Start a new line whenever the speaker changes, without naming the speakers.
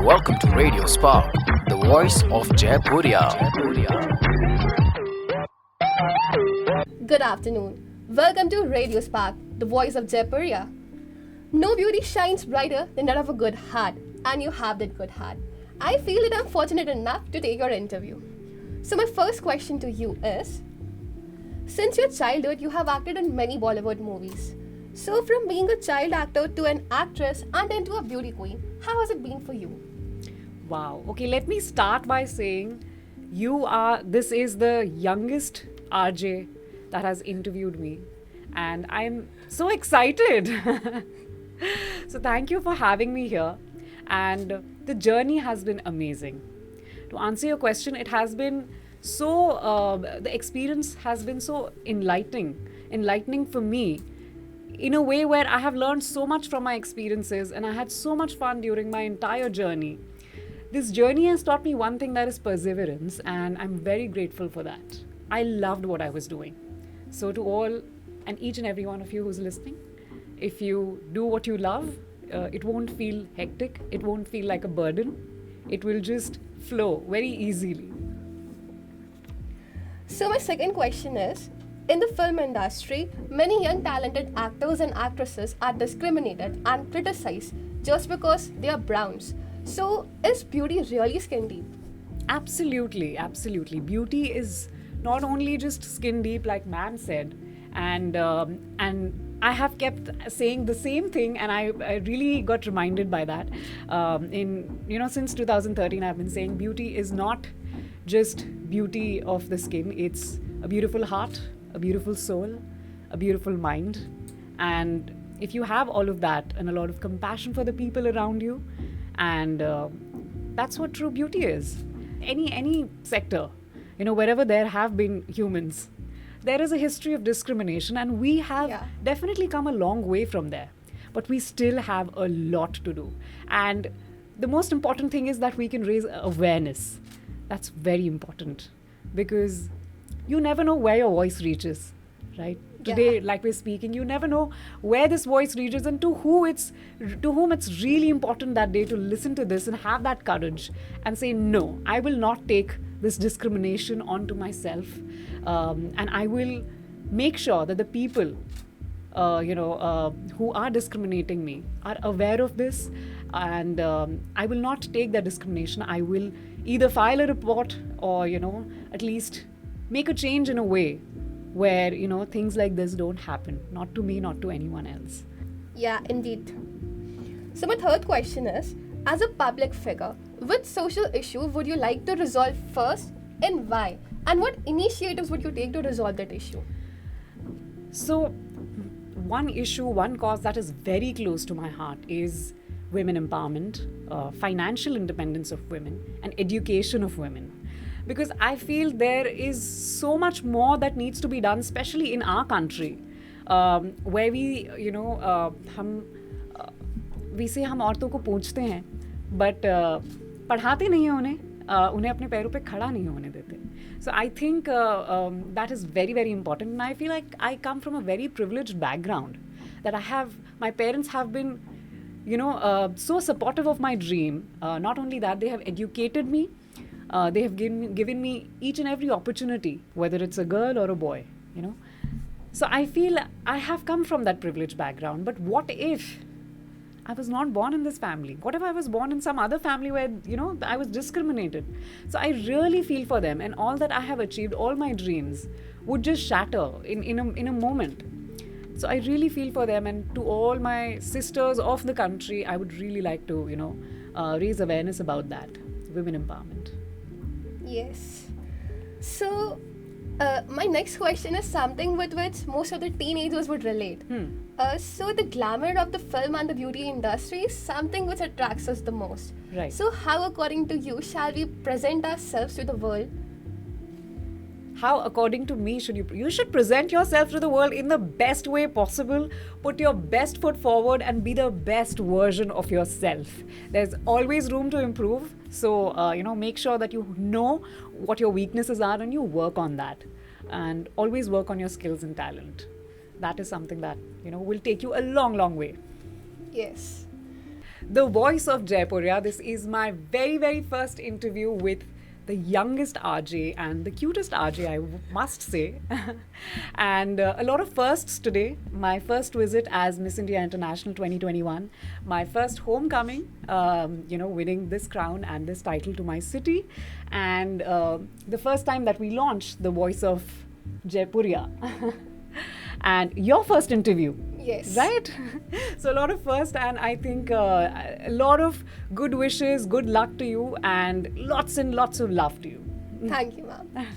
Welcome to Radio Spark, the voice of Jaipuria.
Good afternoon. Welcome to Radio Spark, the voice of Jaipuria. No beauty shines brighter than that of a good heart, and you have that good heart. I feel that I'm fortunate enough to take your interview. So, my first question to you is, since your childhood, you have acted in many Bollywood movies. So, from being a child actor to an actress and then to a beauty queen, how has it been for you?
Wow. Okay, let me start by saying this is the youngest RJ that has interviewed me, and I'm so excited. So, thank you for having me here. And the journey has been amazing. To answer your question, it has been the experience has been so enlightening for me in a way where I have learned so much from my experiences and I had so much fun during my entire journey. This journey has taught me one thing, that is perseverance, and I'm very grateful for that. I loved what I was doing. So to all and each and every one of you who's listening, if you do what you love, it won't feel hectic, it won't feel like a burden, it will just flow very easily.
So, my second question is, in the film industry, many young talented actors and actresses are discriminated and criticized just because they are browns. So, is beauty really skin deep?
Absolutely, absolutely. Beauty is not only just skin deep, like man said, and I have kept saying the same thing, and I really got reminded by that. Since 2013, I've been saying beauty is not just beauty of the skin. It's a beautiful heart, a beautiful soul, a beautiful mind, and if you have all of that and a lot of compassion for the people around you, and that's what true beauty is. Any sector, wherever there have been humans, there is a history of discrimination, and we have definitely come a long way from there, but we still have a lot to do. And the most important thing is that we can raise awareness. That's very important, because you never know where your voice reaches, right? Today, like we're speaking, you never know where this voice reaches and to whom it's really important that day to listen to this and have that courage and say, no, I will not take this discrimination onto myself, and I will make sure that the people who are discriminating me are aware of this, and I will not take that discrimination. I will either file a report or at least make a change in a way where things like this don't happen, not to me, not to anyone else.
Yeah, indeed. So my third question is, as a public figure, which social issue would you like to resolve first and why? And what initiatives would you take to resolve that issue?
So one cause that is very close to my heart is women empowerment, financial independence of women, and education of women. Because I feel there is so much more that needs to be done, especially in our country, where we say हम औरतों को पूछते हैं, but पढ़ाते नहीं हैं उन्हें अपने पैरों पे खड़ा नहीं होने देते. So I think that is very, very important. And I feel like I come from a very privileged background, that my parents have been, so supportive of my dream. Not only that, they have educated me. They have given me each and every opportunity, whether it's a girl or a boy, So I feel I have come from that privileged background. But what if I was not born in this family? What if I was born in some other family where, I was discriminated? So I really feel for them, and all that I have achieved, all my dreams would just shatter in a moment. So I really feel for them, and to all my sisters of the country, I would really like to, raise awareness about that, women empowerment.
Yes. So, my next question is something with which most of the teenagers would relate. So, the glamour of the film and the beauty industry is something which attracts us the most.
Right.
So, how, according to you, shall we present ourselves to the world?
How, according to me, you should present yourself to the world in the best way possible. Put your best foot forward and be the best version of yourself. There's always room to improve. So, make sure that you know what your weaknesses are and you work on that. And always work on your skills and talent. That is something that, will take you a long, long way.
Yes.
The Voice of Jaipuria. This is my very, very first interview with the youngest RJ and the cutest RJ, I must say. And a lot of firsts today. My first visit as Miss India International 2021. My first homecoming, winning this crown and this title to my city. And the first time that we launched The Voice of Jaipuria. And your first interview.
Yes.
Right? So a lot of first, and I think a lot of good wishes, good luck to you, and lots of love to you.
Thank you, ma'am.